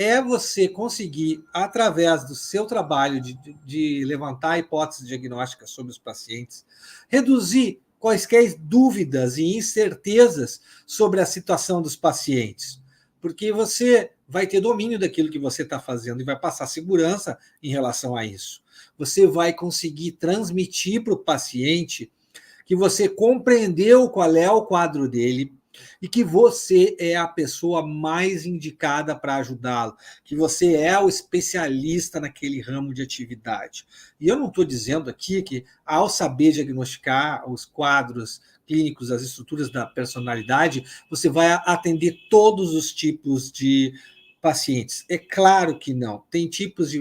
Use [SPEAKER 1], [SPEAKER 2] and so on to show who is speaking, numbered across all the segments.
[SPEAKER 1] é você conseguir, através do seu trabalho de levantar hipóteses diagnósticas sobre os pacientes, reduzir quaisquer dúvidas e incertezas sobre a situação dos pacientes, porque você vai ter domínio daquilo que você está fazendo e vai passar segurança em relação a isso. Você vai conseguir transmitir para o paciente que você compreendeu qual é o quadro dele e que você é a pessoa mais indicada para ajudá-lo, que você é o especialista naquele ramo de atividade. E eu não estou dizendo aqui que, ao saber diagnosticar os quadros clínicos, as estruturas da personalidade, você vai atender todos os tipos de pacientes. É claro que não. Tem tipos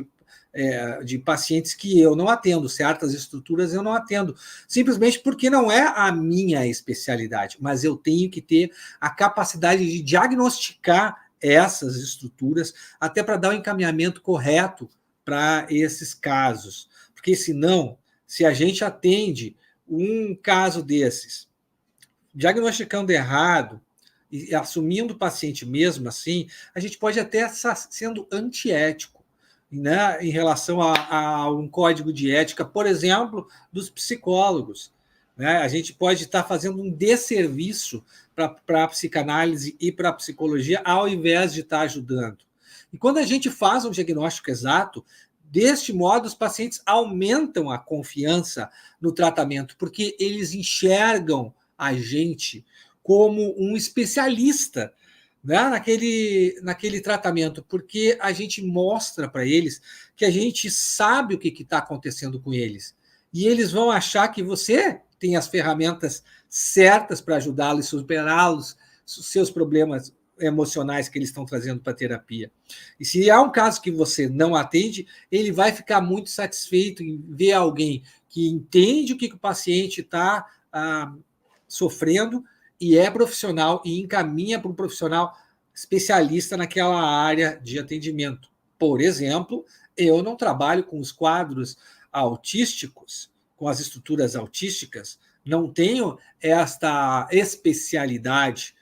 [SPEAKER 1] de pacientes que eu não atendo, certas estruturas eu não atendo, simplesmente porque não é a minha especialidade, mas eu tenho que ter a capacidade de diagnosticar essas estruturas, até para dar o encaminhamento correto para esses casos, porque senão, se a gente atende um caso desses, diagnosticando errado, e assumindo o paciente mesmo assim, a gente pode até estar sendo antiético, né, em relação a um código de ética, por exemplo, dos psicólogos. Né? A gente pode estar fazendo um desserviço para a psicanálise e para a psicologia, ao invés de estar ajudando. E quando a gente faz um diagnóstico exato, deste modo, os pacientes aumentam a confiança no tratamento, porque eles enxergam a gente como um especialista, né, naquele tratamento, porque a gente mostra para eles que a gente sabe o que está acontecendo com eles. E eles vão achar que você tem as ferramentas certas para ajudá-los e superá-los, seus problemas emocionais que eles estão trazendo para a terapia. E se há um caso que você não atende, ele vai ficar muito satisfeito em ver alguém que entende o que o paciente está sofrendo e é profissional e encaminha para um profissional especialista naquela área de atendimento. Por exemplo, eu não trabalho com os quadros autísticos, com as estruturas autísticas, não tenho esta especialidade,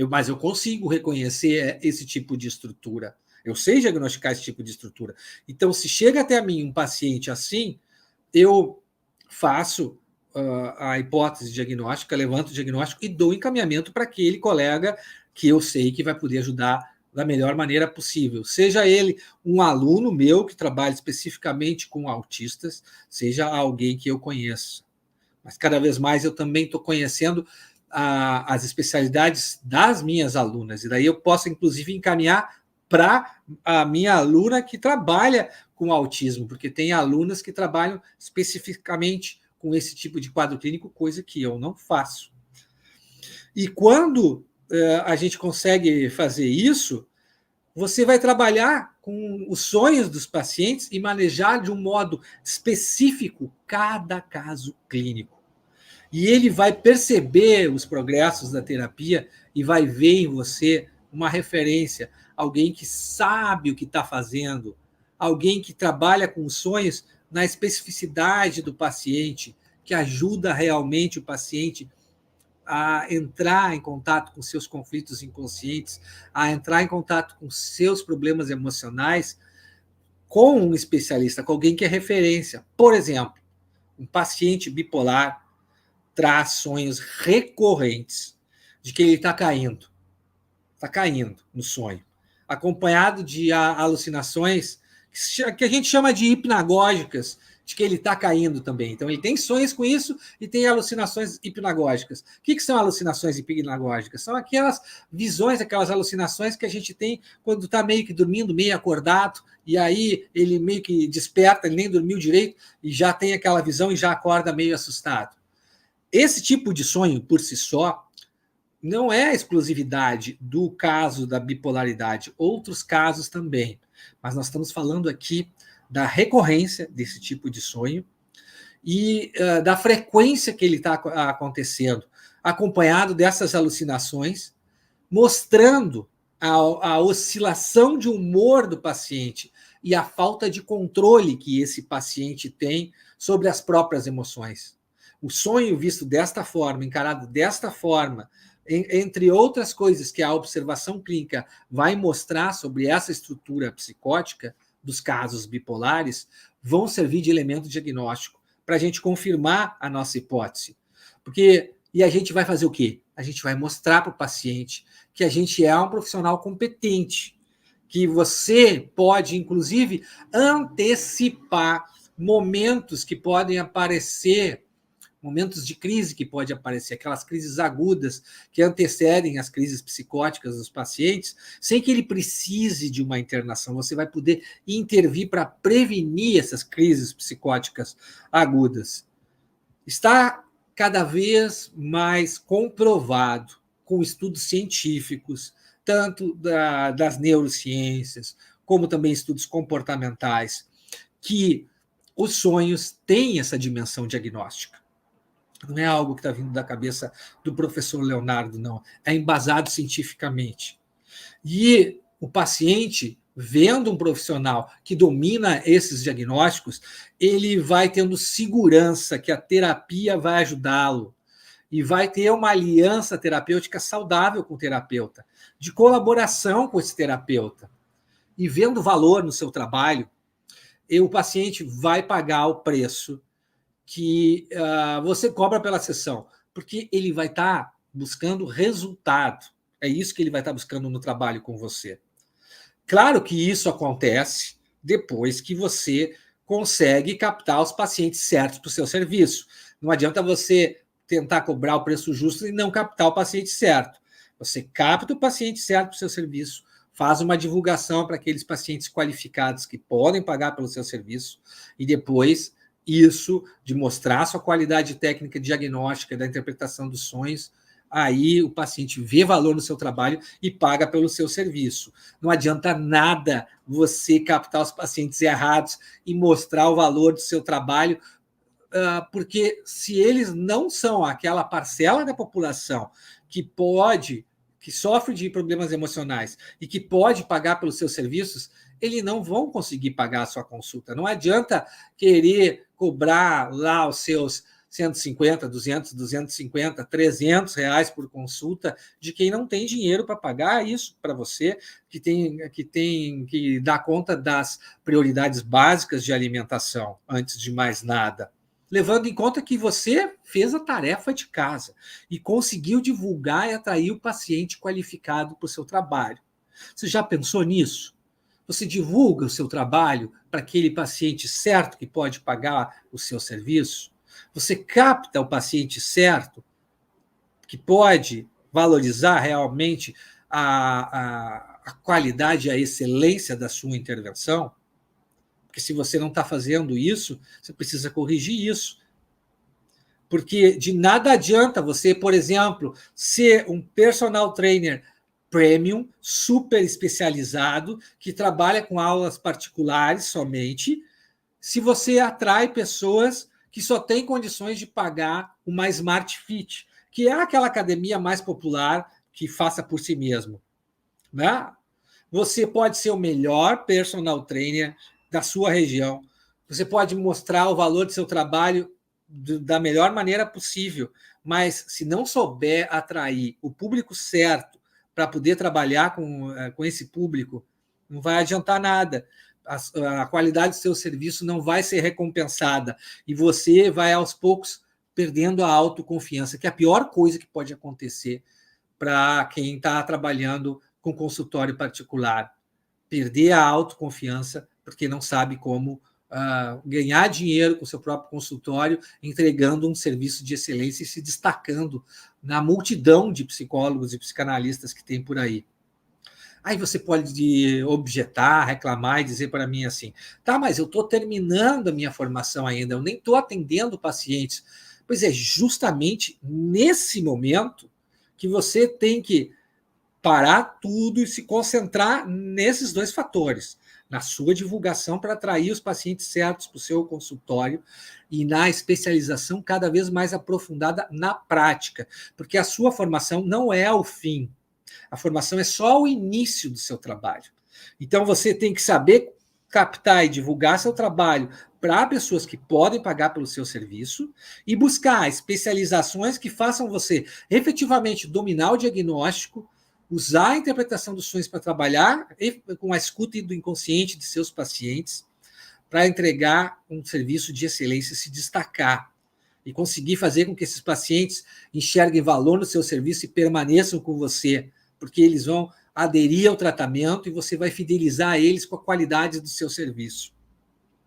[SPEAKER 1] mas eu consigo reconhecer esse tipo de estrutura. Eu sei diagnosticar esse tipo de estrutura. Então, se chega até a mim um paciente assim, eu faço a hipótese diagnóstica, levanto o diagnóstico e dou encaminhamento para aquele colega que eu sei que vai poder ajudar da melhor maneira possível. Seja ele um aluno meu que trabalha especificamente com autistas, seja alguém que eu conheço. Mas cada vez mais eu também estou conhecendo as especialidades das minhas alunas, e daí eu posso, inclusive, encaminhar para a minha aluna que trabalha com autismo, porque tem alunas que trabalham especificamente com esse tipo de quadro clínico, coisa que eu não faço. E quando a gente consegue fazer isso, você vai trabalhar com os sonhos dos pacientes e manejar de um modo específico cada caso clínico. E ele vai perceber os progressos da terapia e vai ver em você uma referência, alguém que sabe o que está fazendo, alguém que trabalha com sonhos na especificidade do paciente, que ajuda realmente o paciente a entrar em contato com seus conflitos inconscientes, a entrar em contato com seus problemas emocionais, com um especialista, com alguém que é referência. Por exemplo, um paciente bipolar traz sonhos recorrentes de que ele está caindo no sonho, acompanhado de alucinações que a gente chama de hipnagógicas, de que ele está caindo também. Então, ele tem sonhos com isso e tem alucinações hipnagógicas. O que são alucinações hipnagógicas? São aquelas visões, aquelas alucinações que a gente tem quando está meio que dormindo, meio acordado, e aí ele meio que desperta, ele nem dormiu direito, e já tem aquela visão e já acorda meio assustado. Esse tipo de sonho, por si só, não é a exclusividade do caso da bipolaridade, outros casos também. Mas nós estamos falando aqui da recorrência desse tipo de sonho e da frequência que ele está acontecendo, acompanhado dessas alucinações, mostrando a oscilação de humor do paciente e a falta de controle que esse paciente tem sobre as próprias emoções. O sonho visto desta forma, encarado desta forma, entre outras coisas que a observação clínica vai mostrar sobre essa estrutura psicótica dos casos bipolares, vão servir de elemento diagnóstico para a gente confirmar a nossa hipótese. E a gente vai fazer o quê? A gente vai mostrar para o paciente que a gente é um profissional competente, que você pode, inclusive, antecipar momentos que podem aparecer, momentos de crise que pode aparecer, aquelas crises agudas que antecedem as crises psicóticas dos pacientes, sem que ele precise de uma internação. Você vai poder intervir para prevenir essas crises psicóticas agudas. Está cada vez mais comprovado, com estudos científicos, tanto das neurociências, como também estudos comportamentais, que os sonhos têm essa dimensão diagnóstica. Não é algo que está vindo da cabeça do professor Leonardo, não. É embasado cientificamente. E o paciente, vendo um profissional que domina esses diagnósticos, ele vai tendo segurança que a terapia vai ajudá-lo e vai ter uma aliança terapêutica saudável com o terapeuta, de colaboração com esse terapeuta. E vendo valor no seu trabalho, o paciente vai pagar o preço que você cobra pela sessão, porque ele vai estar buscando resultado. É isso que ele vai estar buscando no trabalho com você. Claro que isso acontece depois que você consegue captar os pacientes certos para o seu serviço. Não adianta você tentar cobrar o preço justo e não captar o paciente certo. Você capta o paciente certo para o seu serviço, faz uma divulgação para aqueles pacientes qualificados que podem pagar pelo seu serviço e depois isso de mostrar sua qualidade técnica diagnóstica da interpretação dos sonhos, aí o paciente vê valor no seu trabalho e paga pelo seu serviço. Não adianta nada você captar os pacientes errados e mostrar o valor do seu trabalho, porque se eles não são aquela parcela da população que sofre de problemas emocionais e que pode pagar pelos seus serviços, eles não vão conseguir pagar a sua consulta. Não adianta querer cobrar lá os seus 150, 200, 250, 300 reais por consulta de quem não tem dinheiro para pagar isso para você, que tem que dar conta das prioridades básicas de alimentação, antes de mais nada. Levando em conta que você fez a tarefa de casa e conseguiu divulgar e atrair o paciente qualificado para o seu trabalho. Você já pensou nisso? Você divulga o seu trabalho para aquele paciente certo que pode pagar o seu serviço? Você capta o paciente certo que pode valorizar realmente a qualidade e a excelência da sua intervenção? Porque se você não está fazendo isso, você precisa corrigir isso. Porque de nada adianta você, por exemplo, ser um personal trainer premium, super especializado, que trabalha com aulas particulares somente, se você atrai pessoas que só têm condições de pagar uma Smart Fit, que é aquela academia mais popular que faça por si mesmo. Né? Você pode ser o melhor personal trainer da sua região, você pode mostrar o valor do seu trabalho da melhor maneira possível, mas se não souber atrair o público certo para poder trabalhar com esse público, não vai adiantar nada. A qualidade do seu serviço não vai ser recompensada e você vai, aos poucos, perdendo a autoconfiança, que é a pior coisa que pode acontecer para quem está trabalhando com consultório particular. Perder a autoconfiança porque não sabe como ganhar dinheiro com o seu próprio consultório, entregando um serviço de excelência e se destacando na multidão de psicólogos e psicanalistas que tem por aí. Aí você pode objetar, reclamar e dizer para mim assim, tá, mas eu estou terminando a minha formação ainda, eu nem estou atendendo pacientes. Pois é, justamente nesse momento que você tem que parar tudo e se concentrar nesses dois fatores, na sua divulgação para atrair os pacientes certos para o seu consultório e na especialização cada vez mais aprofundada na prática, porque a sua formação não é o fim, a formação é só o início do seu trabalho. Então você tem que saber captar e divulgar seu trabalho para pessoas que podem pagar pelo seu serviço e buscar especializações que façam você efetivamente dominar o diagnóstico, usar a interpretação dos sonhos para trabalhar com a escuta do inconsciente de seus pacientes, para entregar um serviço de excelência, se destacar e conseguir fazer com que esses pacientes enxerguem valor no seu serviço e permaneçam com você, porque eles vão aderir ao tratamento e você vai fidelizar eles com a qualidade do seu serviço.